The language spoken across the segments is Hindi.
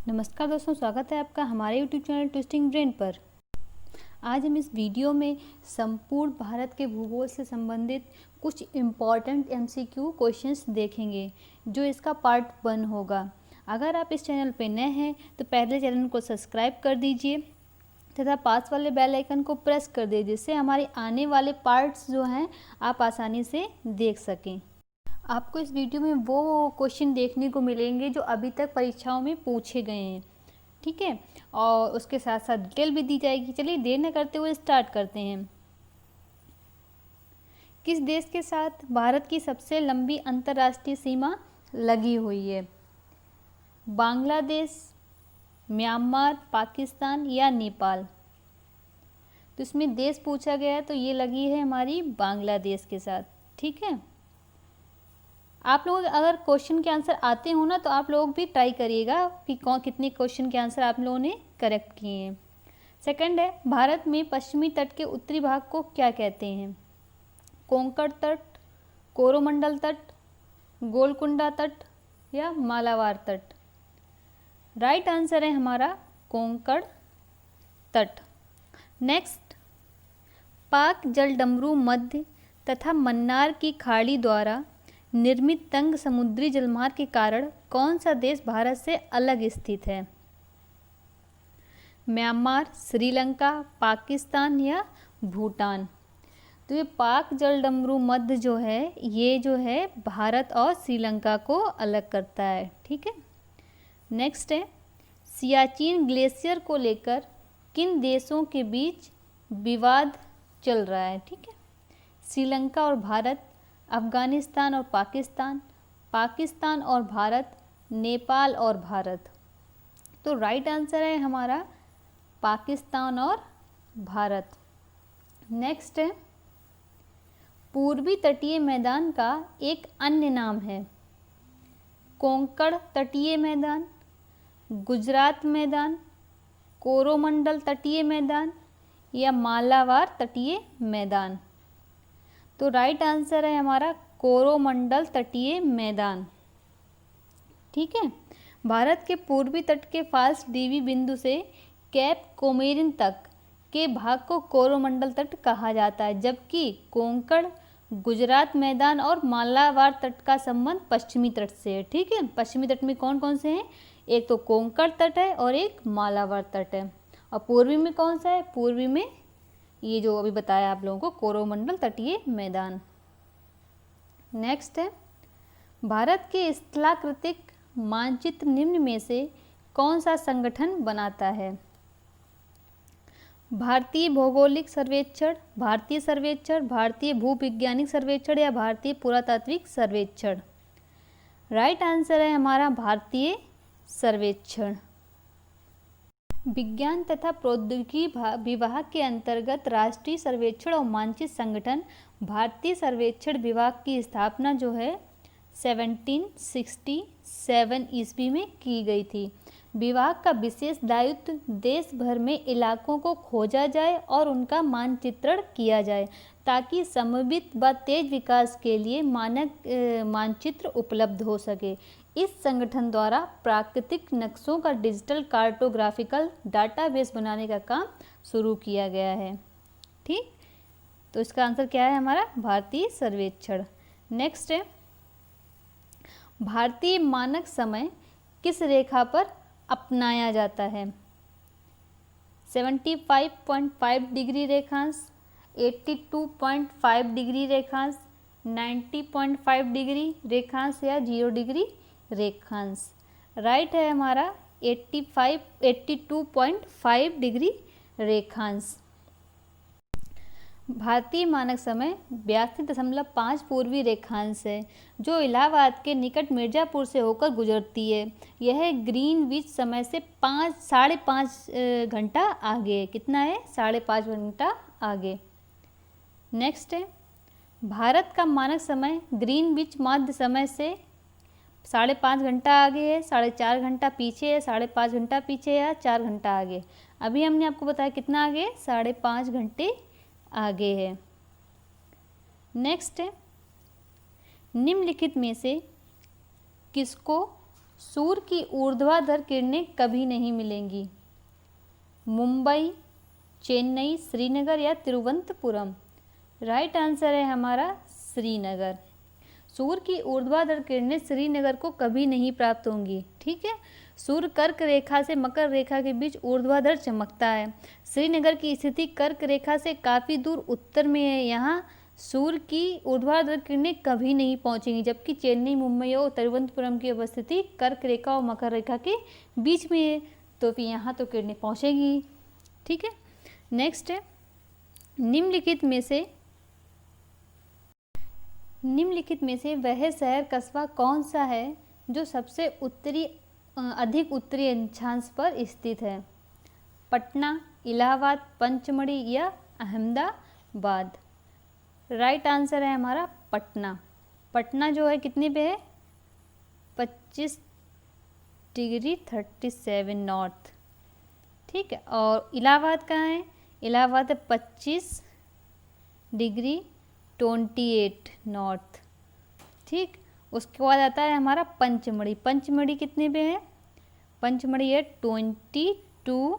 नमस्कार दोस्तों, स्वागत है आपका हमारे YouTube चैनल ट्विस्टिंग ब्रेन पर। आज हम इस वीडियो में संपूर्ण भारत के भूगोल से संबंधित कुछ इम्पॉर्टेंट MCQ क्वेश्चंस देखेंगे, जो इसका पार्ट 1 होगा। अगर आप इस चैनल पर नए हैं तो पहले चैनल को सब्सक्राइब कर दीजिए तथा पास वाले बेल आइकन को प्रेस कर दीजिए, जिससे हमारे आने वाले पार्ट्स जो हैं आप आसानी से देख सकें। आपको इस वीडियो में वो क्वेश्चन देखने को मिलेंगे जो अभी तक परीक्षाओं में पूछे गए हैं, ठीक है, और उसके साथ साथ डिटेल भी दी जाएगी। चलिए देर न करते हुए स्टार्ट करते हैं। किस देश के साथ भारत की सबसे लंबी अंतर्राष्ट्रीय सीमा लगी हुई है? बांग्लादेश, म्यांमार, पाकिस्तान या नेपाल? तो इसमें देश पूछा गया है तो ये लगी है हमारी बांग्लादेश के साथ, ठीक है। आप लोग अगर क्वेश्चन के आंसर आते हो ना तो आप लोग भी ट्राई करिएगा कि कितने क्वेश्चन के आंसर आप लोगों ने करेक्ट किए हैं। सेकंड है, भारत में पश्चिमी तट के उत्तरी भाग को क्या कहते हैं? कोंकण तट, कोरोमंडल तट, गोलकुंडा तट या मालाबार तट? राइट आंसर है हमारा कोंकण तट। नेक्स्ट, पाक जलडमरू मध्य तथा मन्नार की खाड़ी द्वारा निर्मित तंग समुद्री जलमार्ग के कारण कौन सा देश भारत से अलग स्थित है? म्यांमार, श्रीलंका, पाकिस्तान या भूटान? तो ये पाक जलडमरू मध्य जो है ये जो है भारत और श्रीलंका को अलग करता है, ठीक है। नेक्स्ट है, सियाचिन ग्लेशियर को लेकर किन देशों के बीच विवाद चल रहा है? ठीक है, श्रीलंका और भारत, अफ़गानिस्तान और पाकिस्तान, पाकिस्तान और भारत, नेपाल और भारत? तो राइट आंसर है हमारा पाकिस्तान और भारत। नेक्स्ट है, पूर्वी तटीय मैदान का एक अन्य नाम है? कोंकण तटीय मैदान, गुजरात मैदान, कोरोमंडल तटीय मैदान या मालाबार तटीय मैदान? तो राइट आंसर है हमारा कोरोमंडल तटीय मैदान, ठीक है। भारत के पूर्वी तट के फाल्स डीवी बिंदु से कैप कोमेरिन तक के भाग को कोरोमंडल तट कहा जाता है, जबकि कोंकण, गुजरात मैदान और मालाबार तट का संबंध पश्चिमी तट से है, ठीक है। पश्चिमी तट में कौन कौन से हैं? एक तो कोंकण तट है और एक मालाबार तट है। और पूर्वी में कौन सा है? पूर्वी में ये जो अभी बताया आप लोगों को कोरोमंडल तटीय मैदान। नेक्स्ट है, भारत के स्थलाकृतिक मानचित्र निम्न में से कौन सा संगठन बनाता है? भारतीय भौगोलिक सर्वेक्षण, भारतीय सर्वेक्षण, भारतीय भूविज्ञानिक सर्वेक्षण या भारतीय पुरातात्विक सर्वेक्षण? राइट आंसर है हमारा भारतीय सर्वेक्षण। विज्ञान तथा प्रौद्योगिकी विभाग के अंतर्गत राष्ट्रीय सर्वेक्षण और मानचित्र संगठन भारतीय सर्वेक्षण विभाग की स्थापना जो है 1767 ईस्वी में की गई थी। विभाग का विशेष दायित्व देश भर में इलाकों को खोजा जाए और उनका मानचित्रण किया जाए, ताकि समन्वित व तेज विकास के लिए मानक मानचित्र उपलब्ध हो सके। इस संगठन द्वारा प्राकृतिक नक्शों का डिजिटल कार्टोग्राफिकल डाटाबेस बनाने का काम शुरू किया गया है, ठीक। तो इसका आंसर क्या है हमारा? भारतीय सर्वेक्षण। नेक्स्ट है, भारतीय मानक समय किस रेखा पर अपनाया जाता है? 75.5 डिग्री रेखांश, 82.5 डिग्री रेखांश, 90.5 डिग्री रेखांश या 0 डिग्री रेखांश? राइट है हमारा 82.5 डिग्री रेखांश। भारतीय मानक समय 82.5 पूर्वी रेखांश है, जो इलाहाबाद के निकट मिर्ज़ापुर से होकर गुजरती है। यह ग्रीनविच समय से 5.5 घंटा आगे है। कितना है? 5.5 घंटा आगे। नेक्स्ट है, भारत का मानक समय ग्रीनविच मध्य समय से 5.5 घंटा आगे है, 4.5 घंटा पीछे है, 5.5 घंटा पीछे या 4 घंटा आगे? अभी हमने आपको बताया कितना आगे? 5.5 घंटे आगे है। नेक्स्ट है, निम्नलिखित में से किसको सूर्य की ऊर्ध्वाधर किरणें कभी नहीं मिलेंगी? मुंबई, चेन्नई, श्रीनगर या तिरुवनंतपुरम? राइट आंसर है हमारा श्रीनगर। सूर्य की ऊर्ध्वाधर किरणें श्रीनगर को कभी नहीं प्राप्त होंगी। ठीक है, सूर्य कर्क रेखा से मकर रेखा के बीच ऊर्ध्वाधर चमकता है। श्रीनगर की स्थिति कर्क रेखा से काफ़ी दूर उत्तर में है। यहाँ सूर्य की ऊर्ध्वाधर किरणें कभी नहीं पहुँचेंगी, जबकि चेन्नई, मुंबई और तिरुवनंतपुरम की अवस्थिति कर्क रेखा और मकर रेखा के बीच में है, तो फिर यहाँ तो किरणें पहुँचेंगी। ठीक है, नेक्स्ट है, निम्नलिखित में से वह शहर कस्बा कौन सा है जो सबसे अधिक उत्तरी अक्षांश पर स्थित है? पटना, इलाहाबाद, पंचमढ़ी या अहमदाबाद? राइट आंसर है हमारा पटना। पटना जो है कितने पे है? 25 डिग्री 37 नॉर्थ। ठीक है, और इलाहाबाद कहाँ है? इलाहाबाद है 25 डिग्री 28 नॉर्थ। ठीक, उसके बाद आता है हमारा पंचमढ़ी। पंचमढ़ी कितने पे है? पंचमढ़ी है 22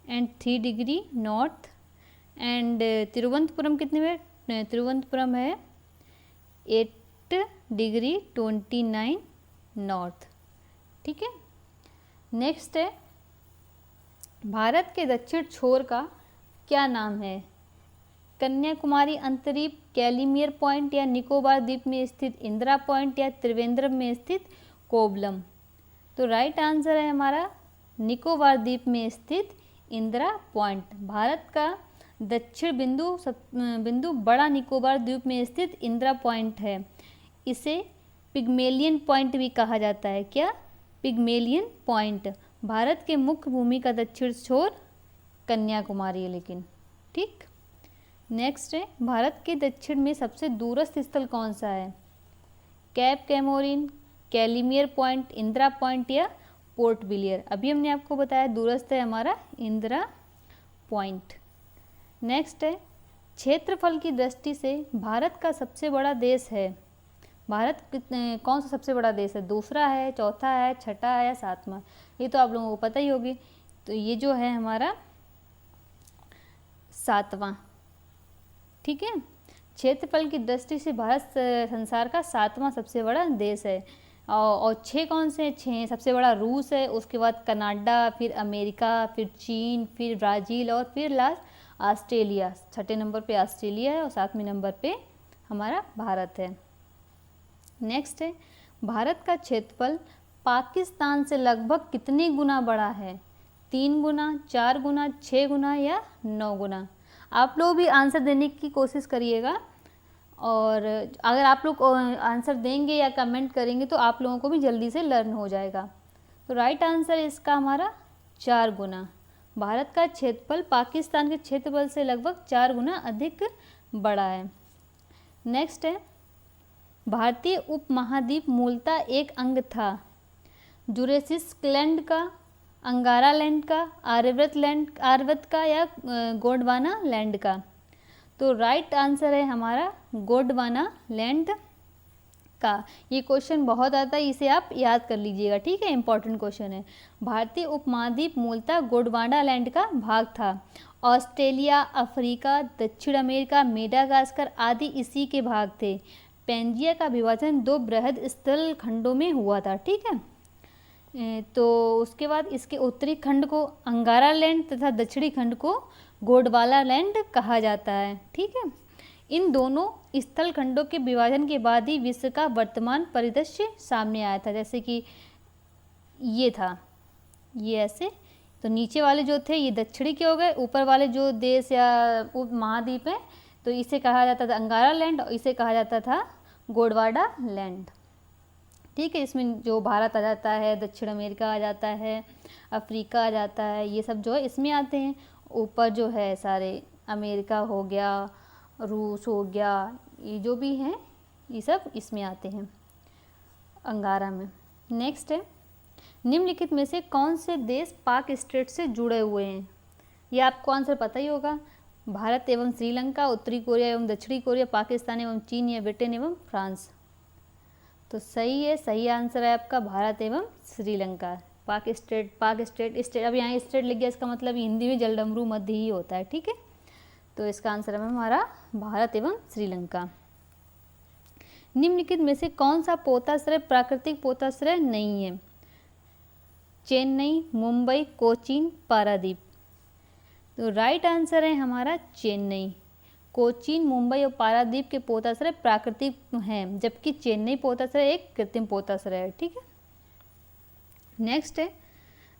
and 3 degree north. And Thiruvananthapuram कितने पे? तिरुवनंतपुरम है 8 डिग्री 29 नॉर्थ। ठीक है, नेक्स्ट है, भारत के दक्षिण छोर का क्या नाम है? कन्याकुमारी अंतरीप, कैलिमियर पॉइंट या निकोबार द्वीप में स्थित इंदिरा पॉइंट या त्रिवेंद्रम में स्थित कोवलम? तो राइट आंसर है हमारा निकोबार द्वीप में स्थित इंदिरा पॉइंट। भारत का दक्षिण बिंदु बड़ा निकोबार द्वीप में स्थित इंदिरा पॉइंट है। इसे पिग्मेलियन पॉइंट भी कहा जाता है। क्या? Pygmalion point. भारत के मुख्य भूमि का दक्षिण छोर कन्याकुमारी है लेकिन। ठीक, नेक्स्ट है, भारत के दक्षिण में सबसे दूरस्थ स्थल कौन सा है? Cape Comorin, Calimere Point, Indira Point या पोर्ट ब्लेयर? अभी हमने आपको बताया दूरस्थ है हमारा इंदिरा पॉइंट। नेक्स्ट है, क्षेत्रफल की दृष्टि से भारत का सबसे बड़ा देश है? भारत कौन सा सबसे बड़ा देश है? दूसरा है, चौथा है, छठा है या सातवां? ये तो आप लोगों को पता ही होगी। तो ये जो है हमारा सातवां। ठीक है, क्षेत्रफल की दृष्टि से भारत संसार का सातवां सबसे बड़ा देश है। और 6 कौन से? 6 सबसे बड़ा रूस है, उसके बाद कनाडा, फिर अमेरिका, फिर चीन, फिर ब्राज़ील और फिर लास्ट ऑस्ट्रेलिया। छठे नंबर पे ऑस्ट्रेलिया है और 7वें नंबर पे हमारा भारत है। नेक्स्ट है, भारत का क्षेत्रफल पाकिस्तान से लगभग कितने गुना बड़ा है? 3 गुना, 4 गुना, 6 गुना या 9 गुना? आप लोग भी आंसर देने की कोशिश करिएगा, और अगर आप लोग आंसर देंगे या कमेंट करेंगे तो आप लोगों को भी जल्दी से लर्न हो जाएगा। तो राइट आंसर इसका हमारा 4 गुना। भारत का क्षेत्रफल पाकिस्तान के क्षेत्रफल से लगभग 4 गुना अधिक बड़ा है। नेक्स्ट है, भारतीय उपमहाद्वीप मूलतः एक अंग था? जुरेसिक लैंड का, अंगारा लैंड का, आर्यवर्त का या गोंडवाना लैंड का? तो राइट आंसर है हमारा गोंडवाना लैंड का। ये क्वेश्चन बहुत आता है, इसे आप याद कर लीजिएगा। ठीक है, इंपॉर्टेंट क्वेश्चन है। भारतीय उपमहाद्वीप मूलतः गोंडवाना लैंड का भाग था। ऑस्ट्रेलिया, अफ्रीका, दक्षिण अमेरिका, मेडागास्कर आदि इसी के भाग थे। पेंजिया का विभाजन 2 बृहद स्थल खंडों में हुआ था। ठीक है, तो उसके बाद इसके उत्तरी खंड को अंगारा लैंड तथा दक्षिणी खंड को गोंडवाना लैंड कहा जाता है। ठीक है, इन दोनों स्थल खंडों के विभाजन के बाद ही विश्व का वर्तमान परिदृश्य सामने आया था। जैसे कि ये था, ये ऐसे, तो नीचे वाले जो थे ये दक्षिणी के हो गए, ऊपर वाले जो देश या उपमहाद्वीप है तो इसे कहा जाता था अंगारा लैंड और इसे कहा जाता था गोंडवाना लैंड। ठीक है, इसमें जो भारत आ जाता है, दक्षिण अमेरिका आ जाता है, अफ्रीका आ जाता है, ये सब जो है इसमें आते हैं। ऊपर जो है सारे अमेरिका हो गया, रूस हो गया, ये जो भी हैं ये सब इसमें आते हैं अंगारा में। नेक्स्ट है, निम्नलिखित में से कौन से देश पाक स्टेट से जुड़े हुए हैं? ये आपको आंसर पता ही होगा। भारत एवं श्रीलंका, उत्तरी कोरिया एवं दक्षिणी कोरिया, पाकिस्तान एवं चीन या ब्रिटेन एवं फ्रांस? तो सही है, सही आंसर है आपका भारत एवं श्रीलंका। पाक स्टेट, अब यहाँ स्टेट लिख गया, इसका मतलब हिंदी में जलडमरू मध्य ही होता है, ठीक है। तो इसका आंसर है हमारा भारत एवं श्रीलंका। निम्नलिखित में से कौन सा पोताश्रय प्राकृतिक पोताश्रय नहीं है? चेन्नई, मुंबई, कोचीन, पारादीप। तो राइट आंसर है हमारा चेन्नई। कोचीन, मुंबई और पारादीप के पोताश्रय प्राकृतिक हैं, जबकि चेन्नई पोताश्रय एक कृत्रिम पोताश्रय है, ठीक है। नेक्स्ट है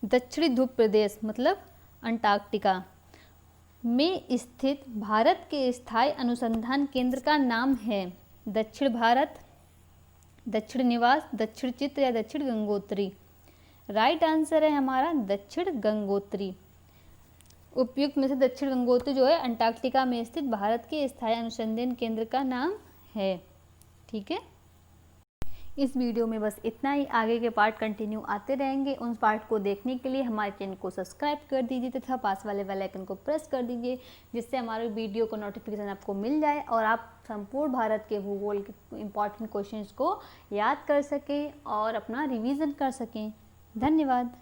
दक्षिणी ध्रुव प्रदेश मतलब अंटार्कटिका में स्थित भारत के स्थायी अनुसंधान केंद्र का नाम है? दक्षिण भारत, दक्षिण निवास, दक्षिण चित्र या दक्षिण गंगोत्री। राइट आंसर है हमारा दक्षिण गंगोत्री। उपयुक्त में से दक्षिण गंगोत्री जो है अंटार्कटिका में स्थित भारत के स्थायी अनुसंधान केंद्र का नाम है, ठीक है। इस वीडियो में बस इतना ही, आगे के पार्ट कंटिन्यू आते रहेंगे। उन पार्ट को देखने के लिए हमारे चैनल को सब्सक्राइब कर दीजिए तथा पास वाले बेल आइकन को प्रेस कर दीजिए, जिससे हमारे वीडियो को नोटिफिकेशन आपको मिल जाए और आप संपूर्ण भारत के भूगोल के इम्पॉर्टेंट क्वेश्चंस को याद कर सकें और अपना रिवीजन कर सकें। धन्यवाद।